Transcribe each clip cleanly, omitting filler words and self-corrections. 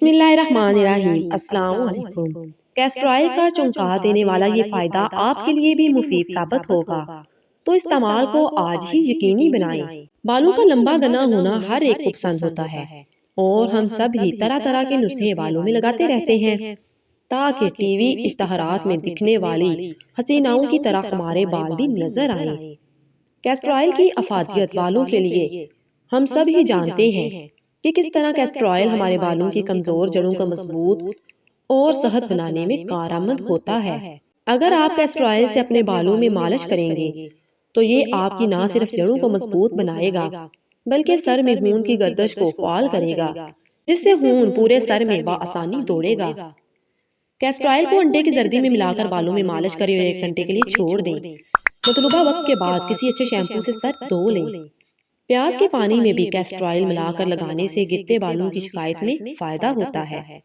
बिस्मिल्लाहिर्रहमानिर्रहीम। अस्सलाम वालेकुम। कैस्टर ऑयल का चौंका देने वाला ये फायदा आपके लिए भी मुफीद साबित होगा, तो इस्तेमाल को आज ही यकीनी बनाएं। बालों का लंबा घना होना हर एक को पसंद होता है और हम सब ही तरह तरह के नुस्खे बालों में लगाते रहते हैं ताकि टीवी इश्तहारात में दिखने वाली हसीनाओं की तरह हमारे बाल भी नजर आए। कैस्टर ऑयल की अफादियत बालों के लिए हम सब ही जानते हैं कि किस तरह कैस्टर ऑयल हमारे बालों की कमजोर जड़ों को मजबूत और सेहत बनाने में कारआमद होता है। अगर आप कैस्टर ऑयल से अपने बालों में मालिश करेंगे तो ये आपकी न सिर्फ जड़ों को मजबूत बनाएगा बल्कि सर में खून की गर्दिश को फाल करेगा, जिससे खून पूरे सर में बआसानी दौड़ेगा। कैस्टर ऑयल को अंडे की जर्दी में मिलाकर बालों में मालिश करें और 1 घंटे के लिए छोड़ दें। मतलूबा वक्त के बाद किसी अच्छे शैम्पू से सर धो लें। प्याज के पानी में भी कैस्टर ऑयल मिलाकर लगाने से गिरते बालों की शिकायत में फायदा होता है।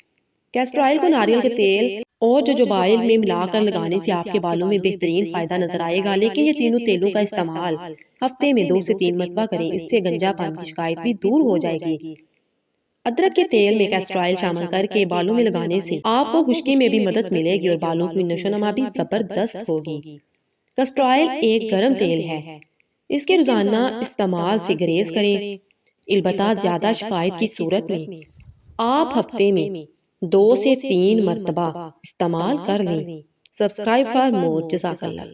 कैस्टर ऑयल को नारियल के तेल और जोजोबाइल में मिलाकर लगाने से आपके बालों में बेहतरीन फायदा नजर आएगा, लेकिन ये तीनों तेलों का इस्तेमाल हफ्ते में 2 से 3 मरतबा करें, इससे गंजापन की शिकायत भी दूर हो जाएगी। अदरक के तेल में कैस्टर ऑयल शामिल करके बालों में लगाने से आपको खुश्की में भी मदद मिलेगी और बालों की नशोनमा भी जबरदस्त होगी। कैस्टर ऑयल एक गर्म तेल है, इसके रोजाना इस्तेमाल से गुरेज करें। अलबत्ता ज्यादा शिकायत की सूरत में आप हफ्ते में 2 से 3 मरतबा इस्तेमाल कर लें। Subscribe for more. जज़ाकल्लाह।